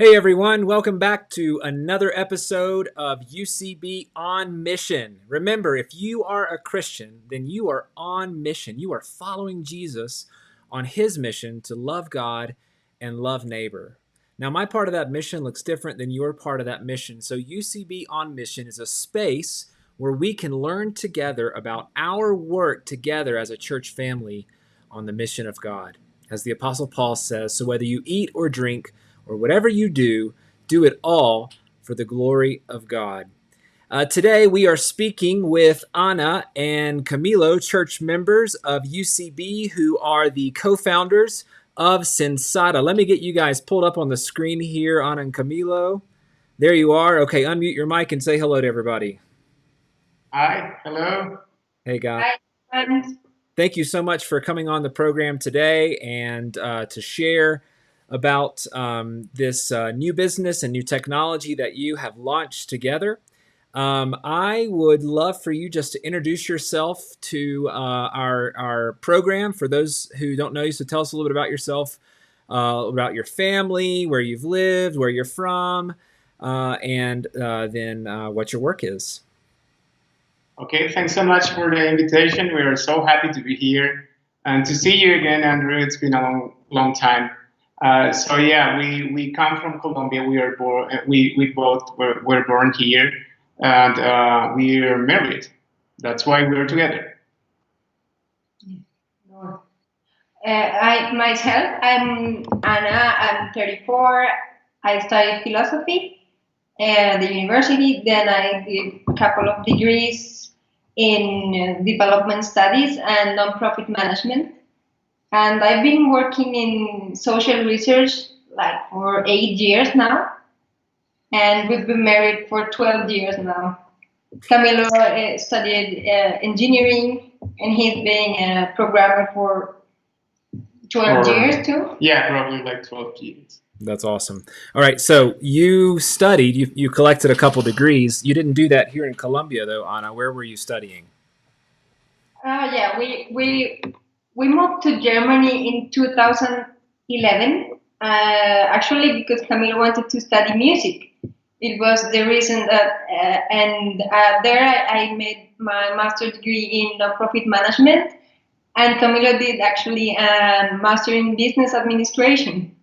Hey everyone, welcome back to another episode of UCB on Mission. Remember, if you are a Christian, then you are on mission. You are following Jesus on his mission to love God and love neighbor. Now, my part of that mission looks different than your part of that mission. So UCB on Mission is a space where we can learn together about our work together as a church family on the mission of God. As the Apostle Paul says, so whether you eat or drink, or whatever you do, do it all for the glory of God. Today we are speaking with Ana and Camilo, church members of UCB, who are the co-founders of Sensata. Let me get you guys pulled up on the screen here, Ana and Camilo. There you are. Okay, unmute your mic and say hello to everybody. Hi, hello. Hey, guys. Hi, friends. Thank you so much for coming on the program today and to share about this new business and new technology that you have launched together. I would love for you just to introduce yourself to our program. For those who don't know you, so tell us a little bit about yourself, about your family, where you've lived, where you're from, and then what your work is. Okay, thanks so much for the invitation. We are so happy to be here and to see you again, Andrew. It's been a long time. So yeah, we come from Colombia. We are born. We both were born here, and we are married. That's why we're together. I'm Anna. I'm 34. I studied philosophy at the university. Then I did a couple of degrees in development studies and nonprofit management. And I've been working in social research like for 8 years now. And we've been married for 12 years now. Camilo studied engineering, and he's been a programmer for 12 years too. Yeah, probably like 12 years. That's awesome. All right, so you studied, you collected a couple degrees. You didn't do that here in Colombia, though, Ana. Where were you studying? Yeah, we moved to Germany in 2011. Actually, because Camilo wanted to study music. It was the reason that, and there I made my master's degree in nonprofit management, and Camilo did actually a master in business administration,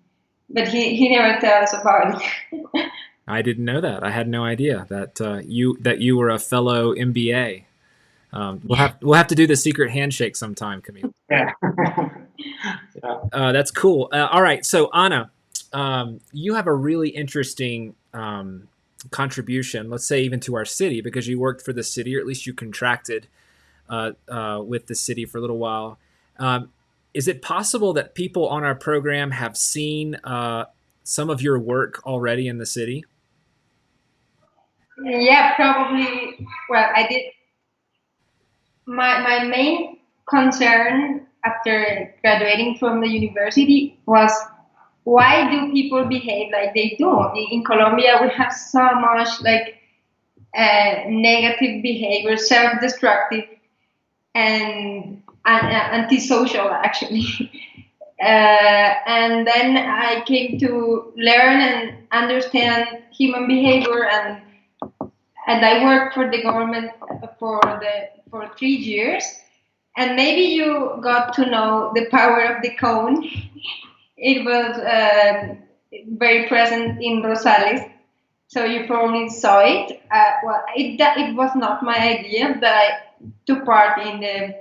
but he never tells about it. I didn't know that. I had no idea that you were a fellow MBA. We'll have to do the secret handshake sometime, Camilo. Yeah. That's cool. All right, so Ana, you have a really interesting contribution, let's say even to our city, because you worked for the city, or at least you contracted with the city for a little while. Is it possible that people on our program have seen some of your work already in the city? Yeah, probably. Well, I did. My main concern after graduating from the university was, why do people behave like they do? In Colombia, we have so much like negative behavior, self-destructive, and antisocial actually. And then I came to learn and understand human behavior, and I worked for the government for 3 years. And maybe you got to know the power of the cone. It was very present in Rosales, so you probably saw it. Well, it was not my idea, but I took part in the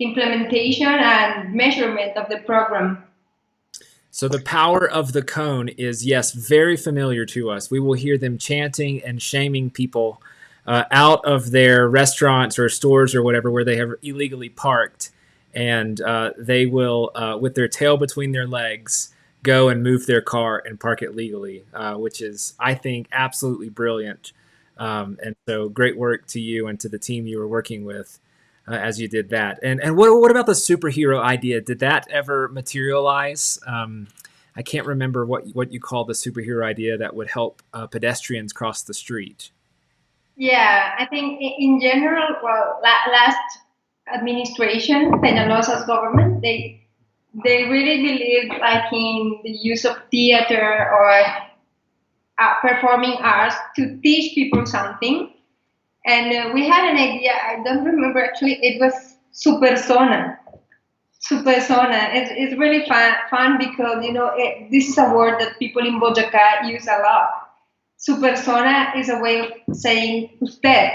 implementation and measurement of the program. So the power of the cone is, yes, very familiar to us. We will hear them chanting and shaming people out of their restaurants or stores or whatever where they have illegally parked. And they will, with their tail between their legs, go and move their car and park it legally, which is, I think, absolutely brilliant. And so great work to you and to the team you were working with as you did that. And what about the superhero idea? Did that ever materialize? I can't remember what you call the superhero idea that would help pedestrians cross the street. Yeah, I think in general, well, last administration, Peñalosa's government, they really believed like in the use of theater or performing arts to teach people something. And we had an idea. I don't remember actually. It was supersona. Supersona. It's really fun because this is a word that people in Boyacá use a lot. Supersona is a way of saying usted.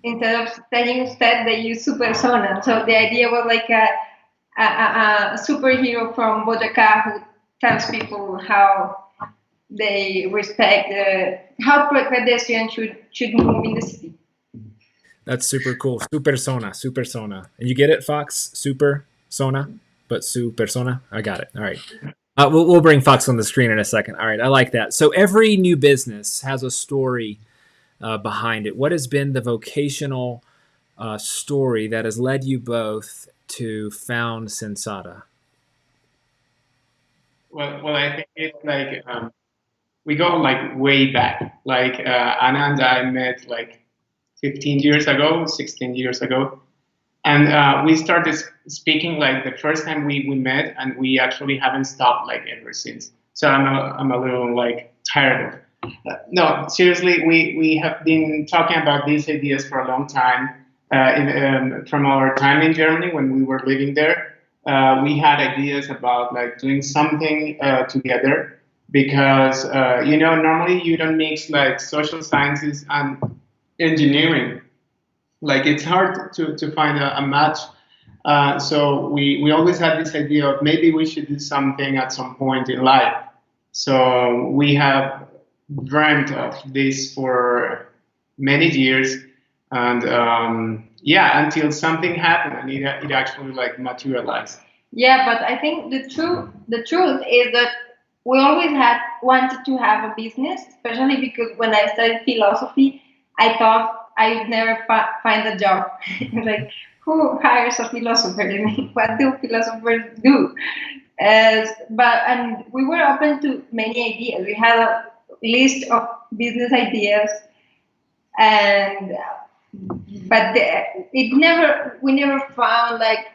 Instead of saying usted, they use supersona. So the idea was like a superhero from Boyacá who tells people how they respect how pedestrians should move in the city. That's super cool. Supersona. And you get it, Fox? Supersona, but supersona. I got it. All right. We'll bring Fox on the screen in a second. All right. I like that. So every new business has a story behind it. What has been the vocational story that has led you both to found Sensata? Well, I think it's like we go like way back. Like Anna and I met like 15 years ago, 16 years ago. And we started speaking like the first time we met, and we actually haven't stopped like ever since. So I'm a little like tired of no, seriously, we have been talking about these ideas for a long time. From our time in Germany when we were living there, we had ideas about like doing something together because normally you don't mix like social sciences and engineering. Like it's hard to find a match. So we always had this idea of maybe we should do something at some point in life. So we have dreamt of this for many years, and until something happened and it actually like materialized. Yeah, but I think the truth is that we always had wanted to have a business, especially because when I studied philosophy, I thought I would never find a job. Like, who hires a philosopher? I mean, what do philosophers do? And we were open to many ideas. We had a list of business ideas, and but we never found like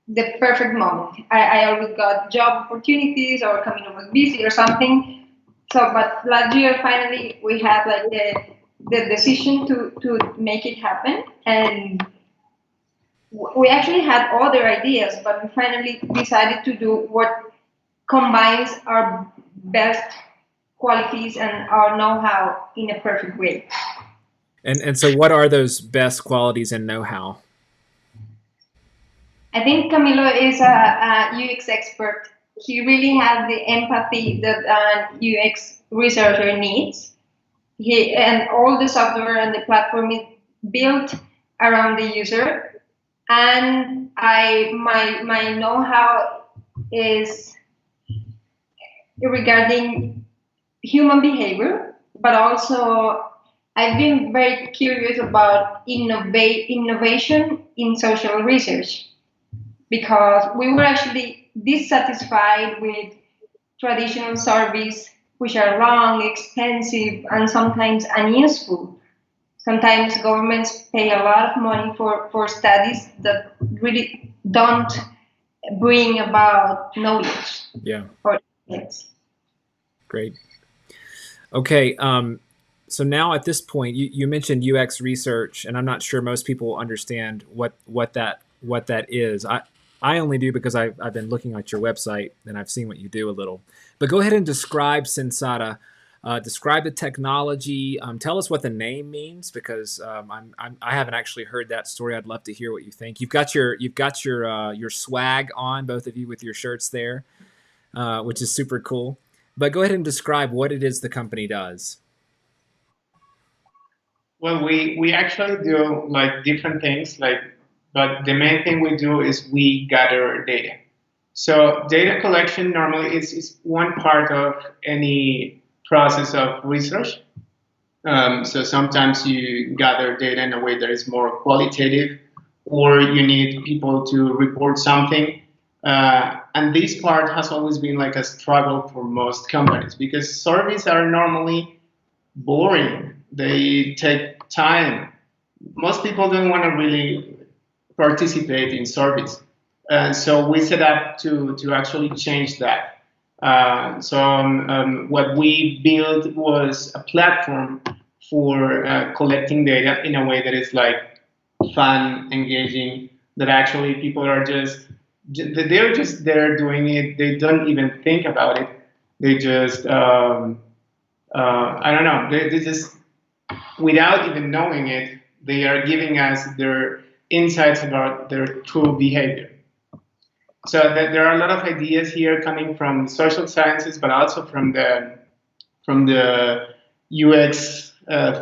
the perfect moment. I always got job opportunities or Camilo was busy or something. So, but last year finally we had like the decision to make it happen, and we actually had other ideas, but we finally decided to do what combines our best qualities and our know-how in a perfect way. And so what are those best qualities and know-how? I think Camilo is a UX expert. He really has the empathy that an UX researcher needs. And all the software and the platform is built around the user. And my know-how is regarding human behavior, but also I've been very curious about innovation in social research, because we were actually dissatisfied with traditional surveys, which are long, expensive, and sometimes unuseful. Sometimes governments pay a lot of money for studies that really don't bring about knowledge. Yeah. Or yes. Great. Okay. So now at this point, you mentioned UX research, and I'm not sure most people understand what that is. I only do because I've been looking at your website and I've seen what you do a little. But go ahead and describe Sensata. Describe the technology. Tell us what the name means, because I haven't actually heard that story. I'd love to hear what you think. You've got your swag on, both of you, with your shirts there, which is super cool. But go ahead and describe what it is the company does. Well, we actually do like different things, but the main thing we do is we gather data. So data collection normally is one part of any process of research. So sometimes you gather data in a way that is more qualitative, or you need people to report something. And this part has always been like a struggle for most companies, because surveys are normally boring. They take time. Most people don't want to really participate in surveys. So we set up to actually change that. What we built was a platform for collecting data in a way that is like fun, engaging, that actually people are they're just there doing it. They don't even think about it. They just I don't know. They just, without even knowing it, they are giving us their insights about their true behavior. So there are a lot of ideas here coming from social sciences, but also from the UX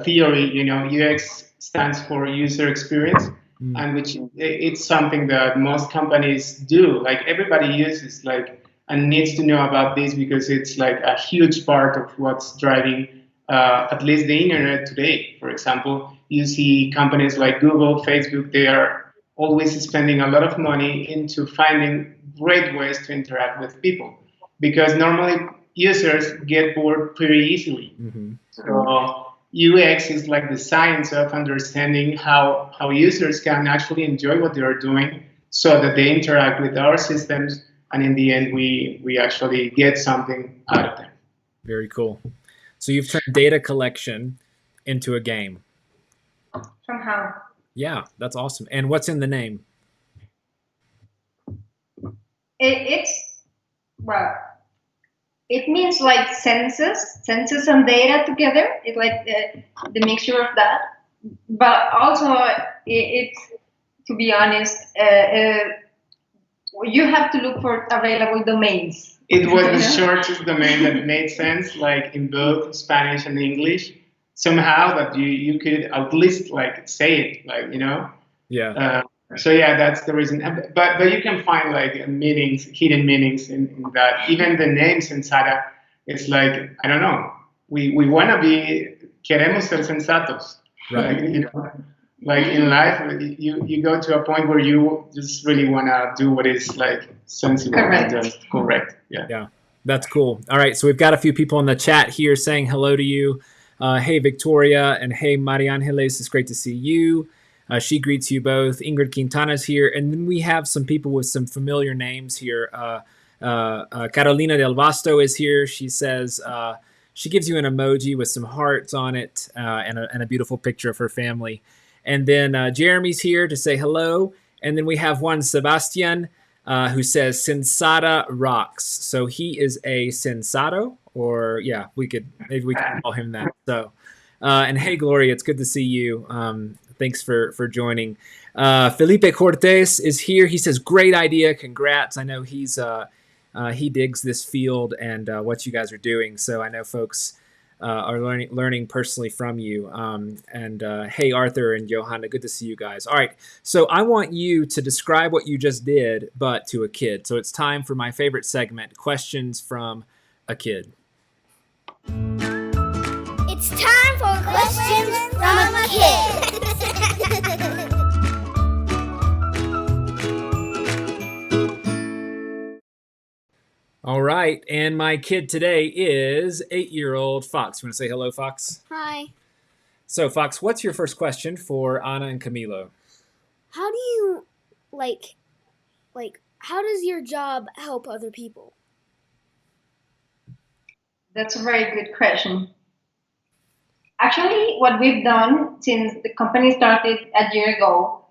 theory. UX stands for user experience, and which it's something that most companies do. Like everybody uses and needs to know about this because it's like a huge part of what's driving at least the internet today. For example, you see companies like Google, Facebook, they are always spending a lot of money into finding great ways to interact with people, because normally users get bored pretty easily. So UX is like the science of understanding how users can actually enjoy what they are doing so that they interact with our systems, and in the end we actually get something out of them. Very cool. So you've turned data collection into a game. Somehow. Yeah, that's awesome. And what's in the name? It means like senses and data together. It's like the mixture of that. But also, it's, to be honest, you have to look for available domains. It was the shortest domain that made sense, like in both Spanish and English. Somehow that you could at least say it, Yeah. So yeah, that's the reason. But you can find hidden meanings in that. Even the name Sensata, it's like, I don't know. We want to be, queremos ser sensatos. Right. In life, you go to a point where you just really want to do what is sensible and just correct. Yeah, that's cool. All right, so we've got a few people in the chat here saying hello to you. Hey, Victoria, and hey, Maria Angeles, it's great to see you. She greets you both. Ingrid Quintana's here. And then we have some people with some familiar names here. Carolina Delvasto is here. She says, she gives you an emoji with some hearts on it and a beautiful picture of her family. And then Jeremy's here to say hello. And then we have Juan Sebastian who says, Sensata rocks. So he is a sensato, or yeah, maybe we could call him that. So, and hey, Gloria, it's good to see you. Thanks for joining. Felipe Cortez is here. He says, great idea. Congrats. I know he digs this field and what you guys are doing. So I know folks are learning personally from you. And hey, Arthur and Johanna, good to see you guys. All right. So I want you to describe what you just did, but to a kid. So it's time for my favorite segment, questions from a kid. It's time for questions from a kid. All right, and my kid today is 8-year-old Fox. You want to say hello, Fox? Hi. So, Fox, what's your first question for Ana and Camilo? How do you, how does your job help other people? That's a very good question. Actually, what we've done since the company started a year ago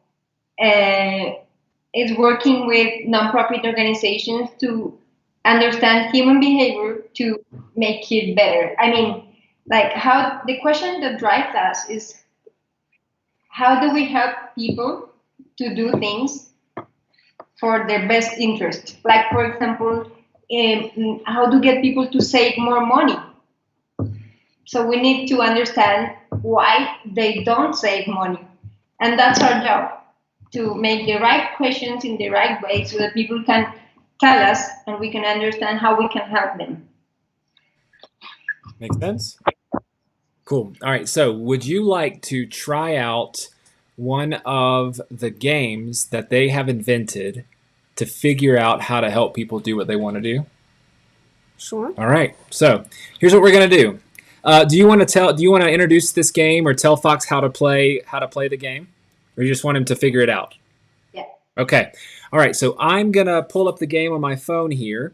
is working with nonprofit organizations to understand human behavior to make it better. I mean, how the question that drives us is, how do we help people to do things for their best interest? Like, for example, how to get people to save more money. So we need to understand why they don't save money. And that's our job, to make the right questions in the right way so that people can tell us and we can understand how we can help them. Makes sense? Cool. All right. So would you like to try out one of the games that they have invented to figure out how to help people do what they want to do? Sure. All right. So here's what we're going to do. Do you want to introduce this game or tell Fox how to play the game? Or you just want him to figure it out? Yeah. Okay. All right. So I'm going to pull up the game on my phone here.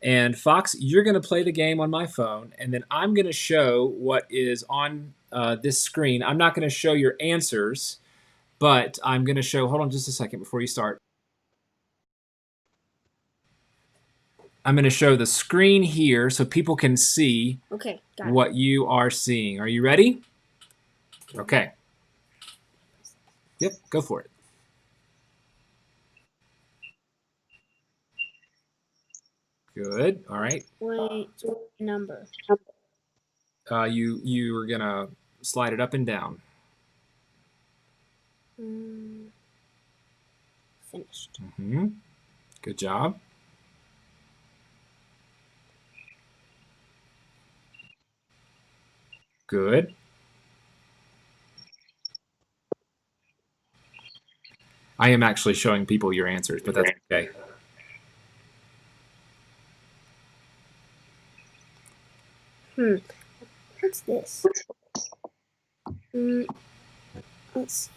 And Fox, you're going to play the game on my phone, and then I'm going to show what is on this screen. I'm not going to show your answers, but I'm going to show, hold on just a second before you start. I'm going to show the screen here so people can see what you are seeing. Are you ready? Okay. Yep, go for it. Good. All right. Wait, number. You are gonna slide it up and down. Finished. Good job. Good. I am actually showing people your answers, but that's okay. What's this? Let's see.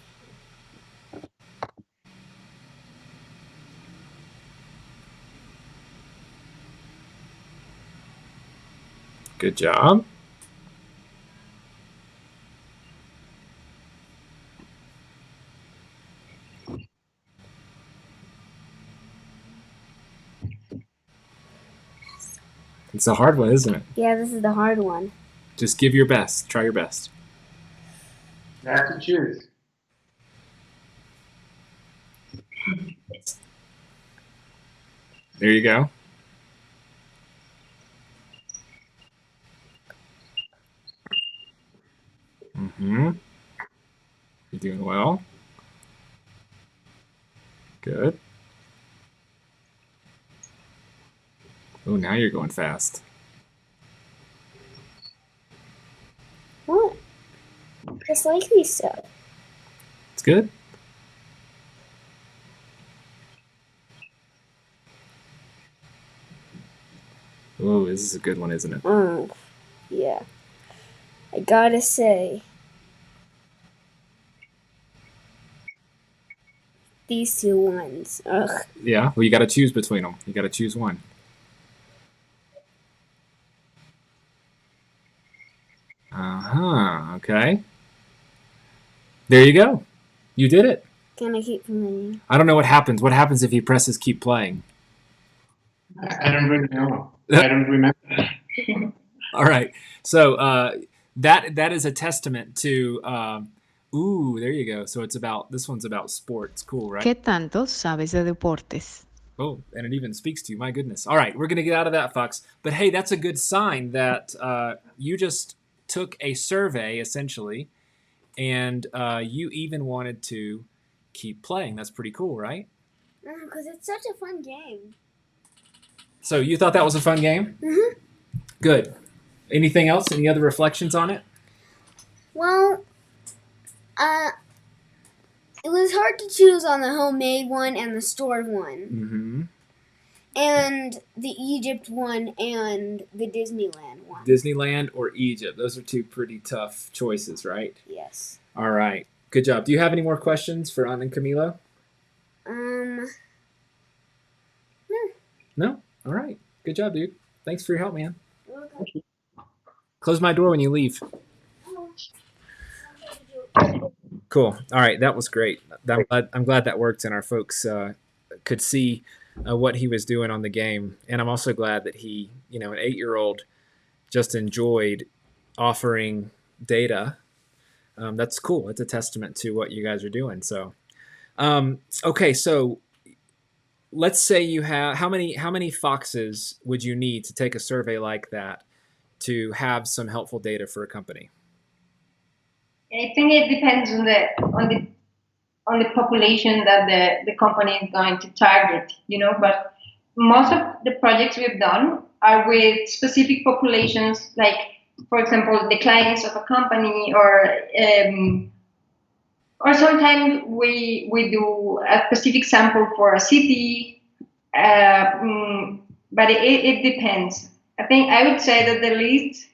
Good job. It's a hard one, isn't it? Yeah, this is the hard one. Just give your best. Try your best. You have to choose. There you go. You're doing well. Good. Oh, now you're going fast. What? Just like these stuff. It's good. Oh, this is a good one, isn't it? Yeah. I gotta say, these two ones. Ugh. Yeah, well, you got to choose between them. You got to choose one. Okay. There you go. You did it. Can I keep playing? I don't know what happens. What happens if he presses keep playing? I don't really know. I don't remember. All right. So that is a testament to. There you go. So this one's about sports. Cool, right? ¿Qué tanto sabes de deportes? Oh, and it even speaks to you. My goodness. All right, we're going to get out of that, Fox. But hey, that's a good sign that you just took a survey, essentially, and you even wanted to keep playing. That's pretty cool, right? Because it's such a fun game. So you thought that was a fun game? Good. Anything else? Any other reflections on it? Well, it was hard to choose on the homemade one and the stored one. And the Egypt one and the Disneyland one. Disneyland or Egypt? Those are two pretty tough choices, right? Yes. All right. Good job. Do you have any more questions for Anna and Camilo? No. No? All right. Good job, dude. Thanks for your help, man. Close my door when you leave. Cool. All right. That was great. I'm glad that worked and our folks could see what he was doing on the game. And I'm also glad that he, an 8-year-old just enjoyed offering data. That's cool. It's a testament to what you guys are doing. So, okay. So let's say you have, how many foxes would you need to take a survey like that to have some helpful data for a company? I think it depends on the population that the company is going to target, but most of the projects we've done are with specific populations, like, for example, the clients of a company, or sometimes we do a specific sample for a city, but it depends. I would say that the least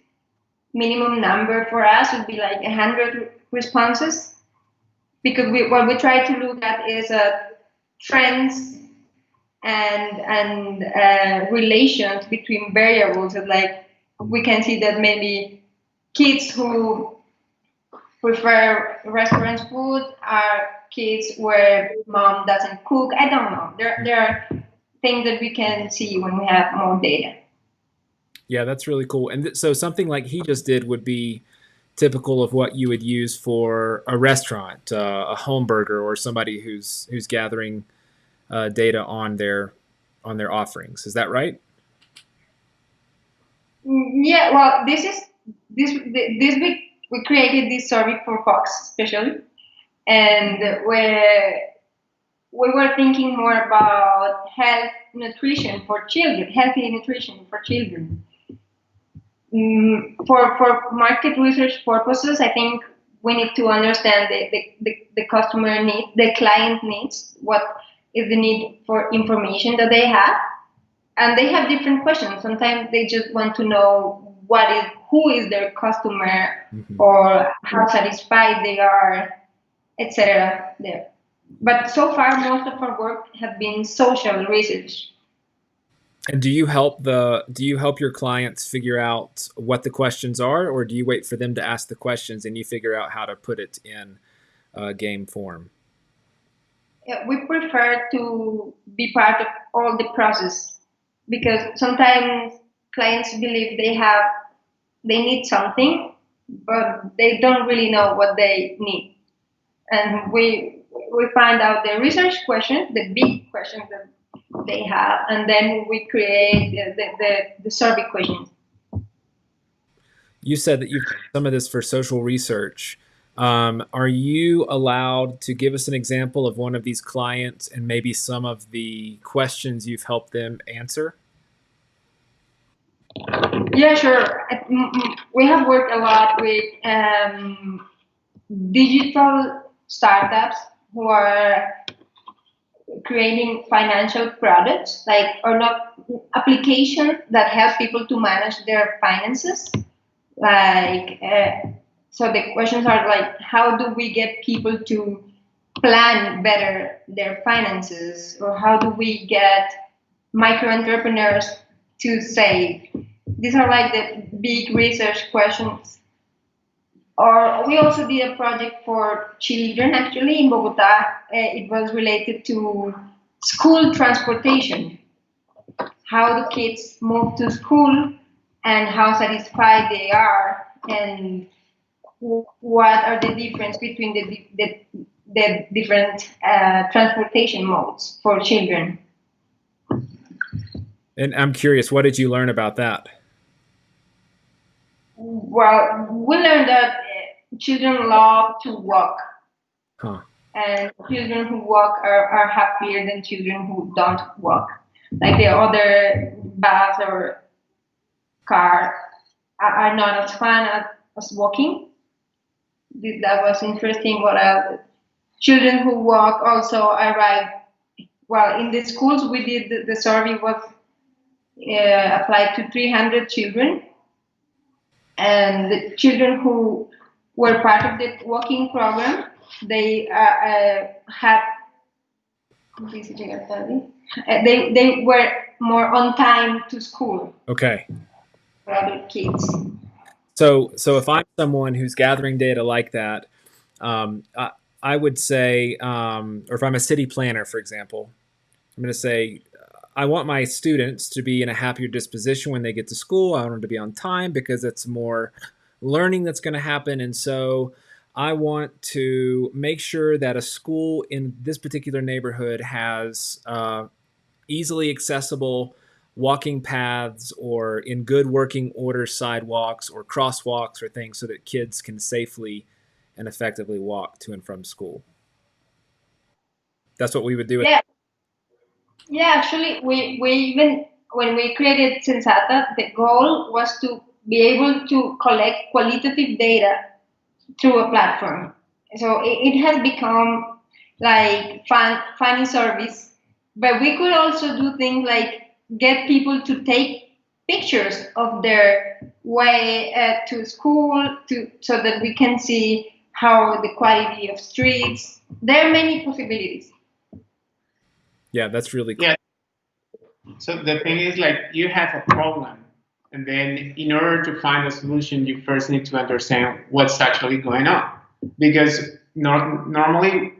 minimum number for us would be like 100 responses, because what we try to look at is trends and relations between variables. Like we can see that maybe kids who prefer restaurant food are kids where mom doesn't cook. I don't know. There are things that we can see when we have more data. Yeah, that's really cool. And so something like he just did would be typical of what you would use for a restaurant, a home burger, or somebody who's gathering data on their offerings. Is that right? Yeah. Well, this week we created this survey for Fox especially, and where we were thinking more about healthy nutrition for children. For market research purposes, I think we need to understand the customer need, the client needs, what is the need for information that they have, and they have different questions. Sometimes they just want to know who is their customer, or how satisfied they are, etc. There, but so far most of our work has been social research. And do you help your clients figure out what the questions are, or do you wait for them to ask the questions and you figure out how to put it in game form? We prefer to be part of all the process, because sometimes clients believe they need something, but they don't really know what they need. And we find out the research questions, the big questions that they have, and then we create the survey questions. You said that you've done some of this for social research. Are you allowed to give us an example of one of these clients and maybe some of the questions you've helped them answer? Yeah, sure. We have worked a lot with digital startups who are creating financial products, or not applications that help people to manage their finances. So the questions are like, how do we get people to plan better their finances, or how do we get micro entrepreneurs to save? These are like the big research questions. Or we also did a project for children actually in Bogota. It was related to school transportation. How do kids move to school and how satisfied they are, and what are the difference between the different transportation modes for children. And I'm curious, what did you learn about that? Well, we learned that children love to walk. And children who walk are happier than children who don't walk. Like the other bus or car are not as fun as walking. That was interesting. What else? Children who walk also arrive. Well, in the schools we did the survey was applied to 300 children, and the children who were part of the walking program, they had they were more on time to school. Okay. For other kids. So if I'm someone who's gathering data like that, I would say, or if I'm a city planner, for example, I'm going to say, I want my students to be in a happier disposition when they get to school. I want them to be on time because it's more learning that's going to happen. And so I want to make sure that a school in this particular neighborhood has easily accessible walking paths, or in good working order sidewalks or crosswalks or things, so that kids can safely and effectively walk to and from school. That's what we would do. Yeah, actually, we even, when we created Sensata, the goal was to be able to collect qualitative data through a platform. So it has become like funny service, but we could also do things like get people to take pictures of their way to school, so that we can see how the quality of streets. There are many possibilities. Yeah, that's really cool. So the thing is, like, you have a problem, and then in order to find a solution, you first need to understand what's actually going on. Because normally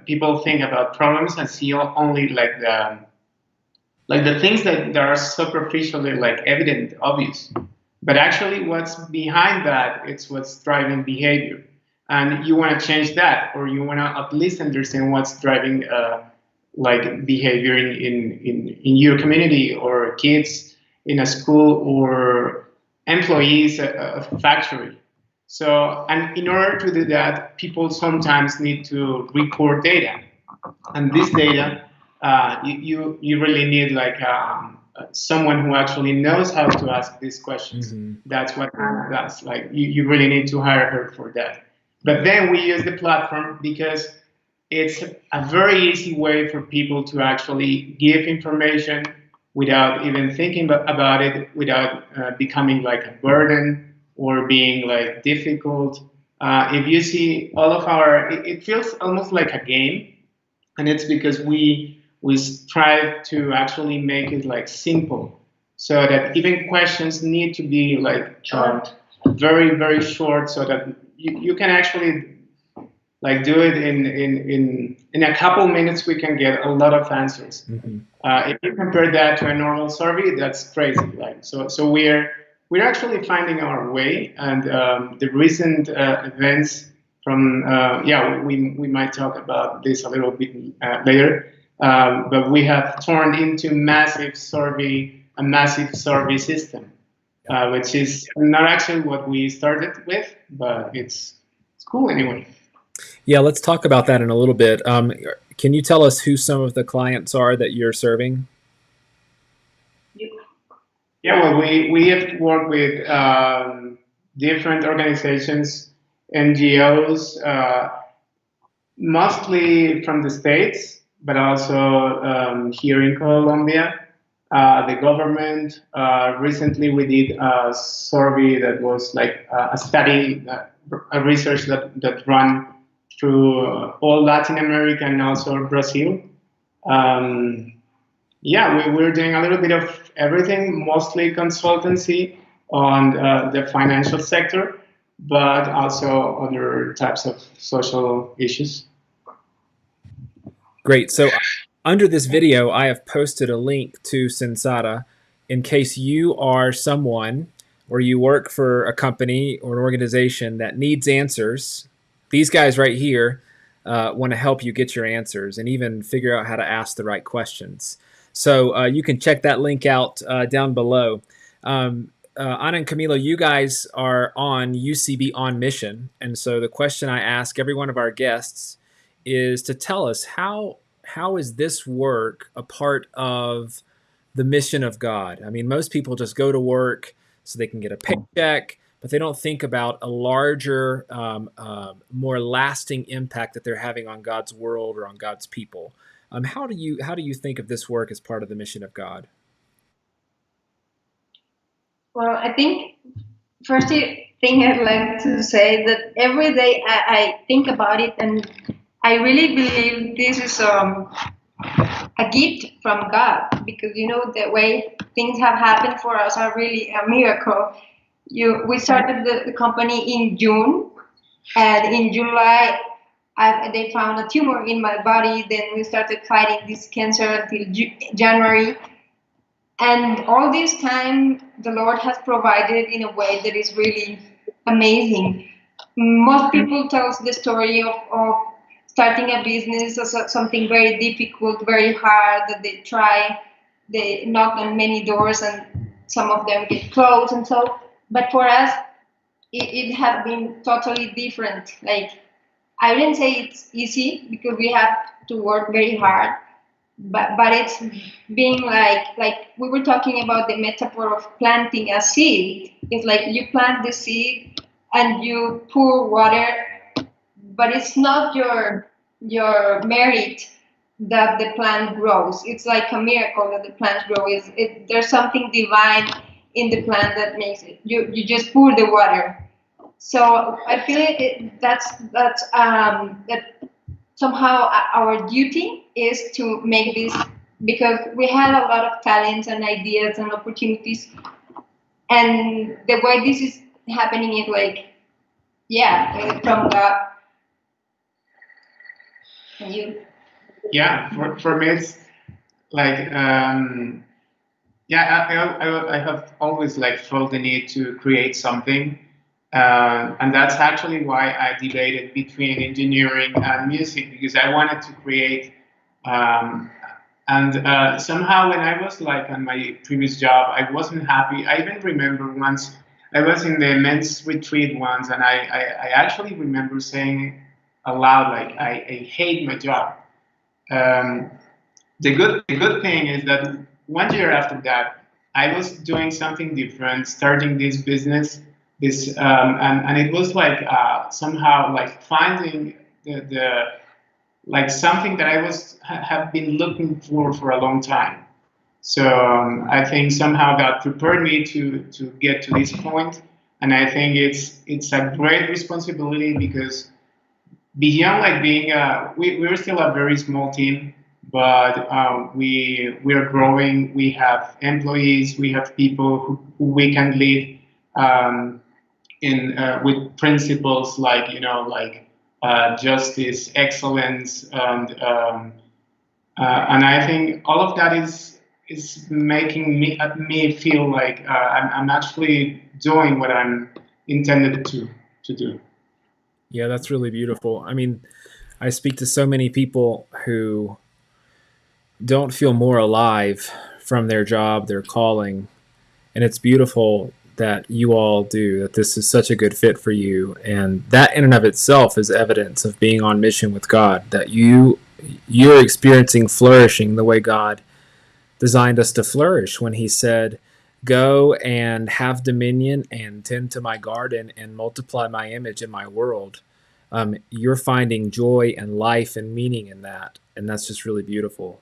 people think about problems and see only like the things that are superficially like evident, obvious. But actually, what's behind that, it's what's driving behavior. And you want to change that, or you want to at least understand what's driving like behavior in your community, or kids in a school, or employees at a factory. So, and in order to do that, people sometimes need to record data, and this data, you really need like someone who actually knows how to ask these questions. That's what Anna does. Like you really need to hire her for that. But then we use the platform because it's a very easy way for people to actually give information without even thinking about it, without becoming like a burden or being like difficult. If you see all of our, it feels almost like a game, and it's because we strive to actually make it like simple, so that even questions need to be like very short, so that you can actually like do it in a couple minutes. We can get a lot of answers. If you compare that to a normal survey, that's crazy. Like so we're actually finding our way, and the recent events from we might talk about this a little bit later, but we have turned into a massive survey system, which is not actually what we started with, but it's cool anyway. Yeah, let's talk about that in a little bit. Can you tell us who some of the clients are that you're serving? Yeah, well, we have worked with different organizations, NGOs, mostly from the States, but also here in Colombia. The government. Recently, we did a survey that was like a study, a research that ran through all Latin America and also Brazil. Um, yeah, we're doing a little bit of everything, mostly consultancy on the financial sector, but also other types of social issues. Great. So under this video, I have posted a link to Sensata in case you are someone or you work for a company or an organization that needs answers. These guys right here want to help you get your answers and even figure out how to ask the right questions. So you can check that link out down below. Ana and Camilo, you guys are on UCB On Mission. And so the question I ask every one of our guests is to tell us how is this work a part of the mission of God? I mean, most people just go to work so they can get a paycheck, but they don't think about a larger, more lasting impact that they're having on God's world or on God's people. How do you think of this work as part of the mission of God? Well, I think first thing I'd like to say that every day I think about it, and I really believe this is a gift from God, because the way things have happened for us are really a miracle. We started the company in June, and in July they found a tumor in my body. Then we started fighting this cancer until January. And all this time, the Lord has provided in a way that is really amazing. Most people tell us the story of starting a business as something very difficult, very hard, that they knock on many doors and some of them get closed and so. But for us, it has been totally different. Like, I wouldn't say it's easy because we have to work very hard, but it's being like we were talking about the metaphor of planting a seed. It's like you plant the seed and you pour water, but it's not your merit that the plant grows. It's like a miracle that the plant grows. There's something divine in the plant that makes it. You just pour the water. So I feel that's that somehow our duty is to make this because we had a lot of talents and ideas and opportunities, and the way this is happening is like, yeah, from God. And you? Yeah, for me it's like yeah, I have always like felt the need to create something, and that's actually why I debated between engineering and music, because I wanted to create. Um, and somehow, when I was like on my previous job, I wasn't happy. I even remember once I was in the men's retreat once, and I actually remember saying aloud, like, I hate my job. Um, the good thing is that 1 year after that, I was doing something different, starting this business, and it was like somehow like finding the like something that I have been looking for a long time. So I think somehow God prepared me to get to this point, and I think it's a great responsibility, because beyond like being we're still a very small team, but we're growing. We have employees, we have people who we can lead, in with principles like, like justice, excellence, and I think all of that is making me feel like I'm actually doing what I'm intended to do. Yeah, that's really beautiful. I mean, I speak to so many people who don't feel more alive from their job, their calling, and it's beautiful that you all do, that this is such a good fit for you, and that in and of itself is evidence of being on mission with God, that you're experiencing flourishing the way God designed us to flourish when he said, go and have dominion and tend to my garden and multiply my image in my world. You're finding joy and life and meaning in that, and that's just really beautiful.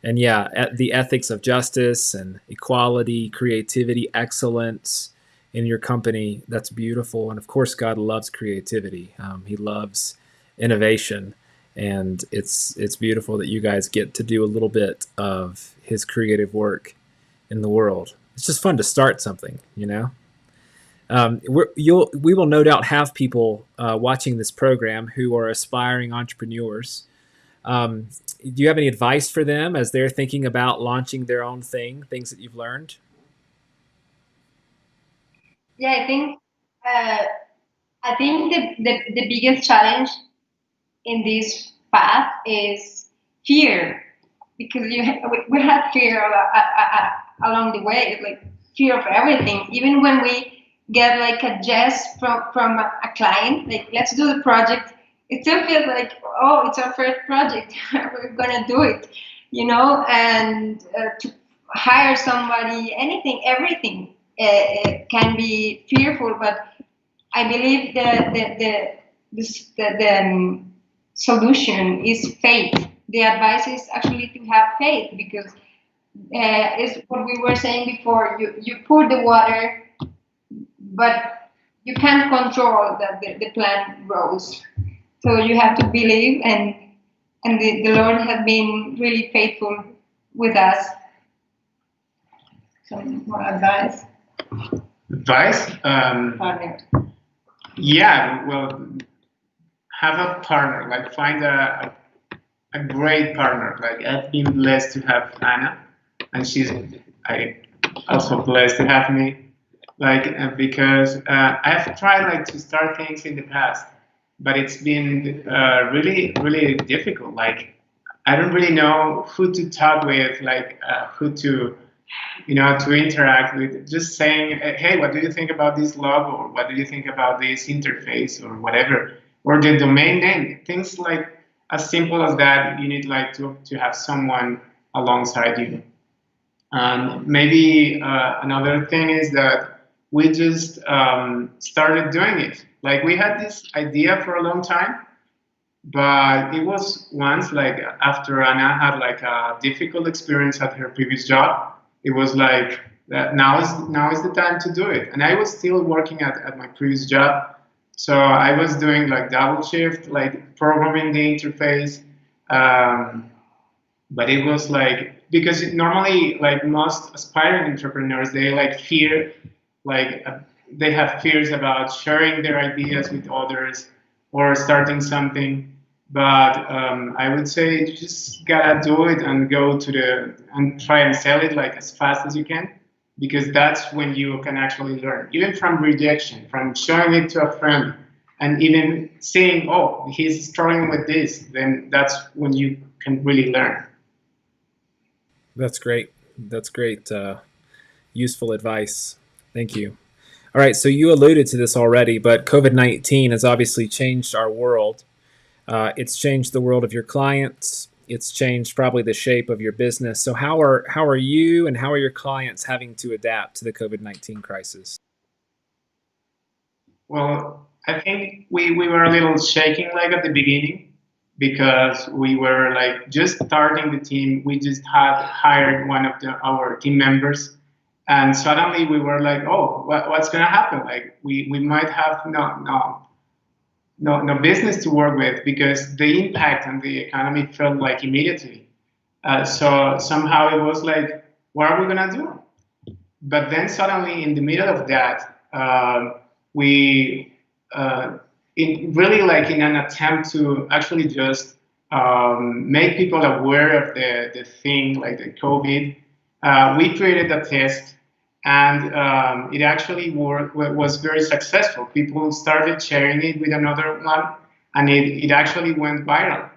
And yeah, the ethics of justice and equality, creativity, excellence in your company, that's beautiful. And of course, God loves creativity. He loves innovation. And it's beautiful that you guys get to do a little bit of his creative work in the world. It's just fun to start something, you know? We will no doubt have people watching this program who are aspiring entrepreneurs. Do you have any advice for them as they're thinking about launching their own things that you've learned? Yeah, uh, I think the biggest challenge in this path is fear, because we have fear along the way, like fear of everything. Even when we get like a yes from a client, like let's do the project, it still feels like, oh, it's our first project, we're gonna do it, and to hire somebody, anything, everything can be fearful, but I believe the solution is faith. The advice is actually to have faith, because is what we were saying before. You pour the water, but you can't control that the plant grows. So you have to believe, and the Lord has been really faithful with us. Some more advice. Advice? Partner. Yeah, well, have a partner. Like, find a great partner. Like, I've been blessed to have Anna, and she's also blessed to have me. Like, because I've tried like to start things in the past, but it's been really, really difficult. Like, I don't really know who to talk with, like who to interact with. Just saying, hey, what do you think about this logo, or what do you think about this interface, or whatever, or the domain name, things like as simple as that. You need like to have someone alongside you. And maybe another thing is that we just started doing it. Like, we had this idea for a long time, but it was once like after Anna had like a difficult experience at her previous job. It was like that now is the time to do it. And I was still working at my previous job, so I was doing like double shift, like programming the interface. Um, But it was like, because normally, like most aspiring entrepreneurs, they like fear, like they have fears about sharing their ideas with others or starting something. But I would say you just gotta do it and go to and try and sell it like as fast as you can, because that's when you can actually learn, even from rejection, from showing it to a friend, and even seeing, oh, he's struggling with this. Then that's when you can really learn. That's great. That's great. Useful advice. Thank you. All right. So you alluded to this already, but COVID-19 has obviously changed our world. It's changed the world of your clients. It's changed probably the shape of your business. So how are you and how are your clients having to adapt to the COVID-19 crisis? Well, I think we were a little shaking like at the beginning, because we were like just starting the team. We just had hired one of our team members, and suddenly we were like, oh, what's going to happen? Like we might have no business to work with, because the impact on the economy felt like immediately. So somehow it was like, what are we going to do? But then suddenly, in the middle of that, we, in really like in an attempt to actually just make people aware of the thing, like the COVID, we created a test, and it actually was very successful. People started sharing it with another one, and it actually went viral.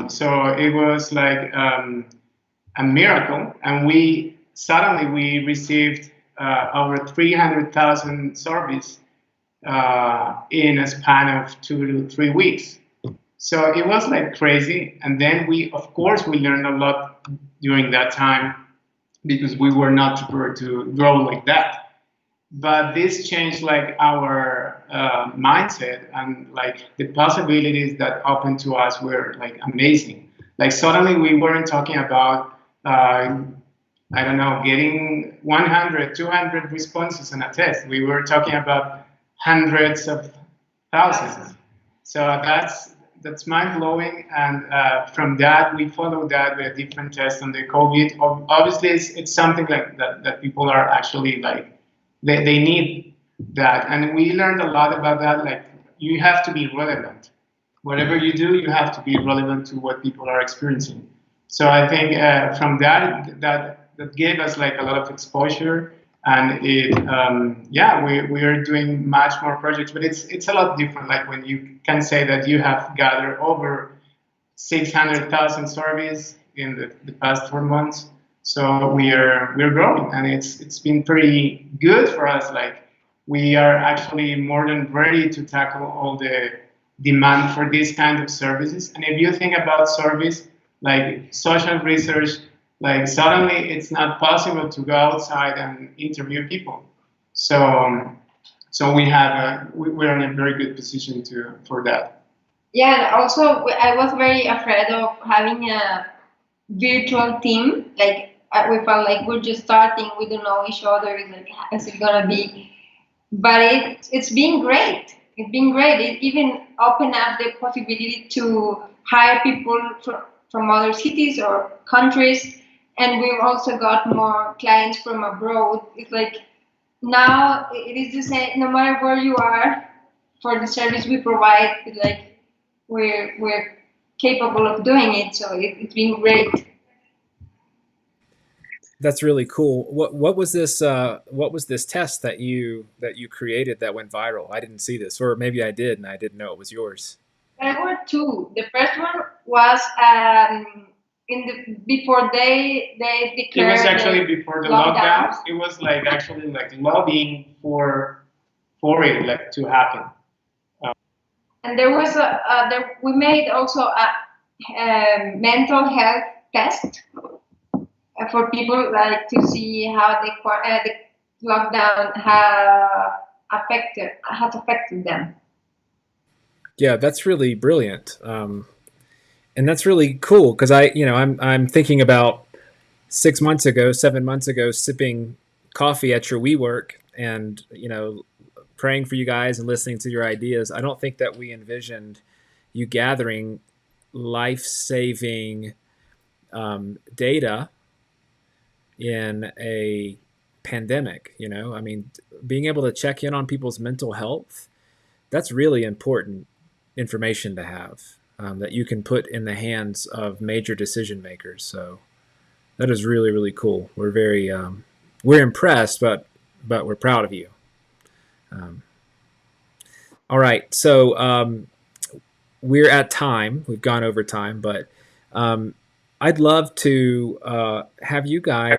So it was like a miracle, and we suddenly we received over 300,000 surveys in a span of 2 to 3 weeks. So it was like crazy, and then we, of course, we learned a lot during that time, because we were not prepared to grow like that. But this changed like our mindset, and like the possibilities that opened to us were like amazing. Like suddenly we weren't talking about I don't know, getting 100, 200 responses on a test. We were talking about hundreds of thousands. So that's mind blowing. And from that, we follow that with a different test on the COVID. Obviously, it's something like that people are actually like, they need that. And we learned a lot about that. Like, you have to be relevant. Whatever you do, you have to be relevant to what people are experiencing. So I think from that gave us like a lot of exposure, and it yeah, we are doing much more projects, but it's a lot different. Like when you can say that you have gathered over 600,000 surveys in the past 4 months. So we're growing, and it's been pretty good for us. Like we are actually more than ready to tackle all the demand for these kind of services. And if you think about service like social research, like suddenly it's not possible to go outside and interview people. So we have we're in a very good position to for that. Yeah, and also I was very afraid of having a virtual team. Like we felt like we're just starting, we don't know each other. It's like, how's it gonna be? But it's been great. It's been great. It even opened up the possibility to hire people from other cities or countries, and we've also got more clients from abroad. It's like now it is the same. No matter where you are, for the service we provide, it's like we're capable of doing it. So it's been great. That's really cool. What was this? What was this test that you created that went viral? I didn't see this, or maybe I did, and I didn't know it was yours. There were two. The first one was in the before they It was declared actually the before the lockdowns, lockdown. It was like actually like lobbying for it like to happen. and there was we made also a mental health test for people, like to see how the lockdown has affected them. Yeah, that's really brilliant, and that's really cool because I'm thinking about 6 months ago, 7 months ago, sipping coffee at your WeWork, and praying for you guys and listening to your ideas. I don't think that we envisioned you gathering life-saving data in a pandemic. I mean, being able to check in on people's mental health, that's really important information to have, that you can put in the hands of major decision makers. So that is really, really cool. We're very we're impressed, but we're proud of you. All right, so we're at time. We've gone over time, but I'd love to have you guys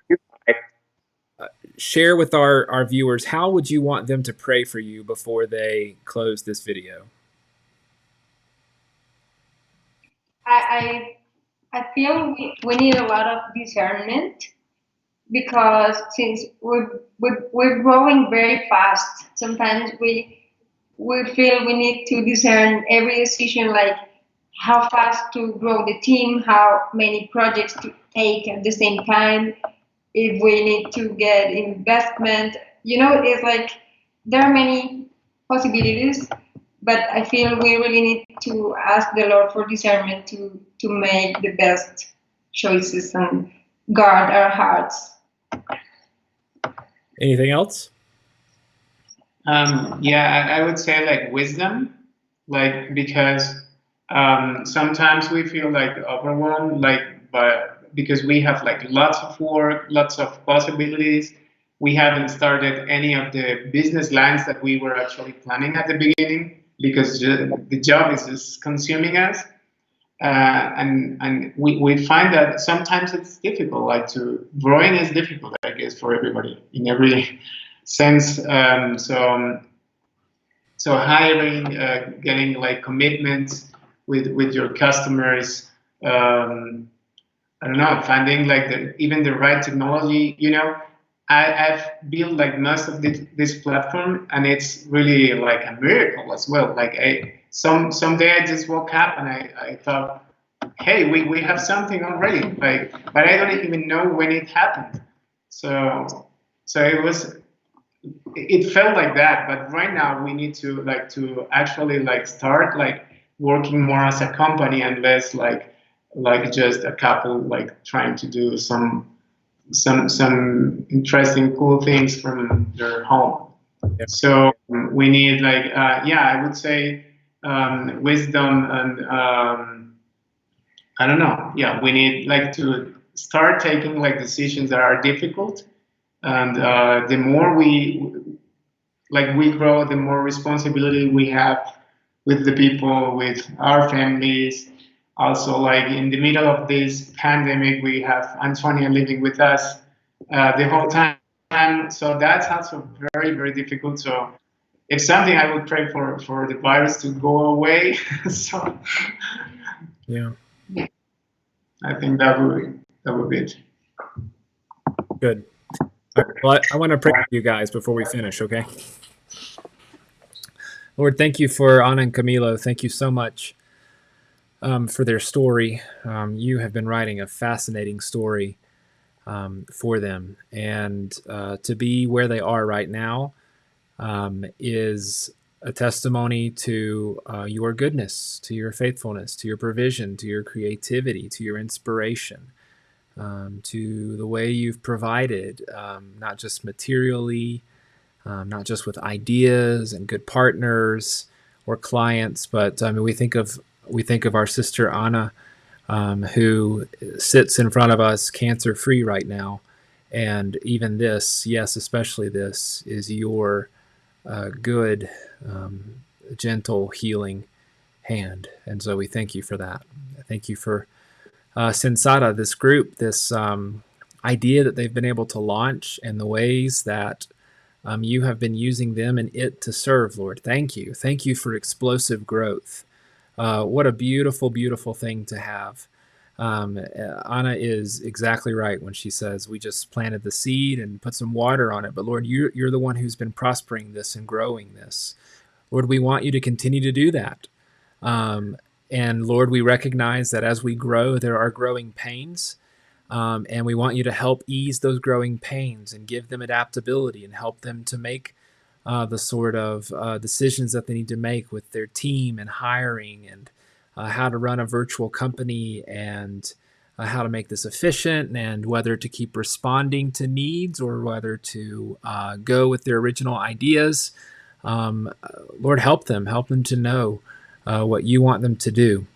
share with our viewers, how would you want them to pray for you before they close this video? I feel we need a lot of discernment, because since we're growing very fast, sometimes we feel we need to discern every decision, like how fast to grow the team, how many projects to take at the same time, if we need to get investment. It's like there are many possibilities, but I feel we really need to ask the Lord for discernment to make the best choices and guard our hearts. Anything else? Yeah, I would say like wisdom, like because sometimes we feel like overwhelmed, but because we have like lots of work, lots of possibilities. We haven't started any of the business lines that we were actually planning at the beginning, because the job is just consuming us. And we find that sometimes it's difficult, like growing is difficult, I guess, for everybody in every sense. So hiring, getting like commitments with your customers, I don't know, finding like even the right technology. I've built like most of this platform, and it's really like a miracle as well. Like someday I just woke up and I thought, hey, we have something already. Like, but I don't even know when it happened. So it felt like that. But right now we need to actually like start like working more as a company, and less like just a couple like trying to do some interesting, cool things from their home. Yeah. So we need like I would say wisdom, and I don't know. Yeah, we need like to start taking like decisions that are difficult, and the more we grow, the more responsibility we have with the people, with our families. Also, like in the middle of this pandemic, we have Antonia living with us the whole time. So that's also very, very difficult. So if something, I would pray for the virus to go away. So Yeah. I think that would be it. Good. All right, well, I want to pray for you guys before we finish, okay? Lord, thank you for Ana and Camilo. Thank you so much for their story. You have been writing a fascinating story for them. And to be where they are right now is a testimony to your goodness, to your faithfulness, to your provision, to your creativity, to your inspiration, to the way you've provided, not just materially, not just with ideas and good partners or clients, but I mean, we think of our sister Ana, who sits in front of us cancer-free right now, and even this, yes, especially this, is your good, gentle, healing hand, and so we thank you for that. Thank you for Sensata, this group, this idea that they've been able to launch, and the ways that you have been using them and it to serve, Lord. Thank you. Thank you for explosive growth. What a beautiful, beautiful thing to have. Ana is exactly right when she says we just planted the seed and put some water on it. But Lord, you're the one who's been prospering this and growing this. Lord, we want you to continue to do that. And Lord, we recognize that as we grow, there are growing pains. And we want you to help ease those growing pains and give them adaptability and help them to make the sort of decisions that they need to make with their team and hiring and how to run a virtual company and how to make this efficient, and whether to keep responding to needs or whether to go with their original ideas. Lord, help them to know what you want them to do.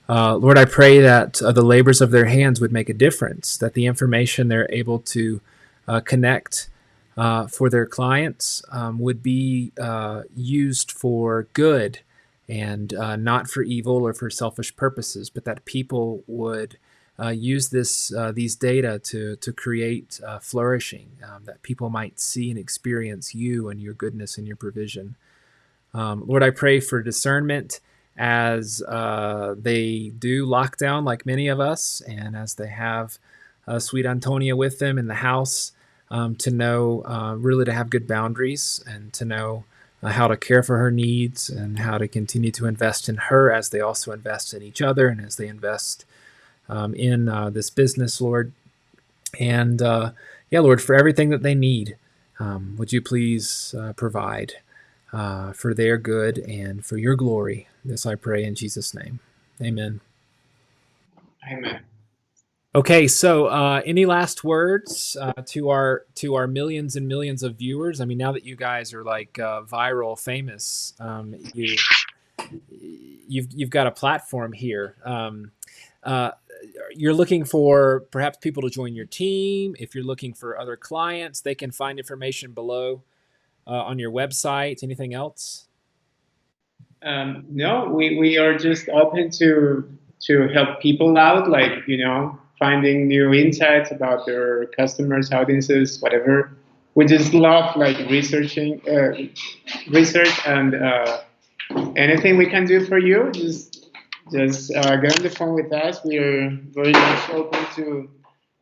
Lord, I pray that the labors of their hands would make a difference, that the information they're able to connect for their clients would be used for good and not for evil or for selfish purposes, but that people would use these data to create flourishing, that people might see and experience you and your goodness and your provision. Lord, I pray for discernment as they do lockdown like many of us, and as they have sweet Antonia with them in the house, to know really to have good boundaries and to know how to care for her needs and how to continue to invest in her as they also invest in each other and as they invest in this business, Lord. And Lord, for everything that they need, would you please provide for their good and for your glory. This I pray in Jesus' name. Amen. Amen. Okay, so any last words to our millions and millions of viewers? I mean, now that you guys are like viral, famous, you've got a platform here. You're looking for perhaps people to join your team. If you're looking for other clients, they can find information below on your website. Anything else? No, we are just open to help people out, like, finding new insights about their customers, audiences, whatever. We just love like research and anything we can do for you. Just get on the phone with us. We are very much open to.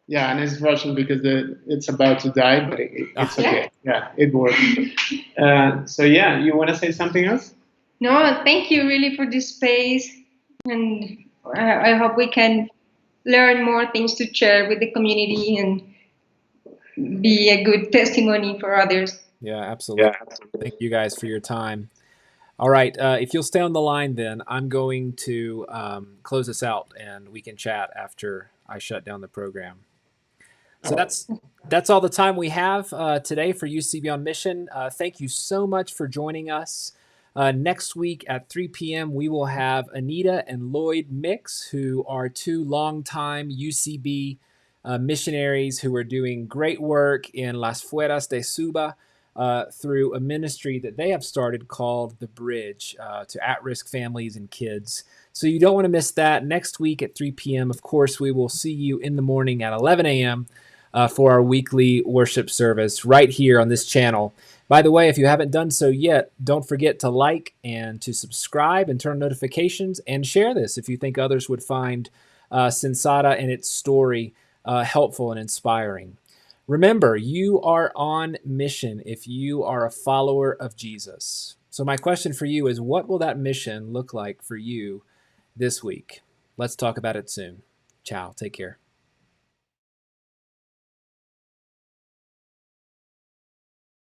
Yeah, and it's Russian because it's about to die, but it's okay. Yeah, it works. So yeah, you want to say something else? No, thank you really for this space, and I hope we can learn more things to share with the community and be a good testimony for others. Yeah, absolutely. Thank you guys for your time. All right, if you'll stay on the line, then I'm going to close this out, and we can chat after I shut down the program. So that's all the time we have today for UCB on Mission. Thank you so much for joining us. Next week at 3 p.m., we will have Anita and Lloyd Mix, who are two longtime UCB missionaries who are doing great work in Las Fueras de Suba through a ministry that they have started called The Bridge to at-risk families and kids. So you don't want to miss that. Next week at 3 p.m., of course, we will see you in the morning at 11 a.m. For our weekly worship service right here on this channel. By the way, if you haven't done so yet, don't forget to like and to subscribe and turn notifications and share this if you think others would find Sensata and its story helpful and inspiring. Remember, you are on mission if you are a follower of Jesus. So my question for you is, what will that mission look like for you this week? Let's talk about it soon. Ciao. Take care.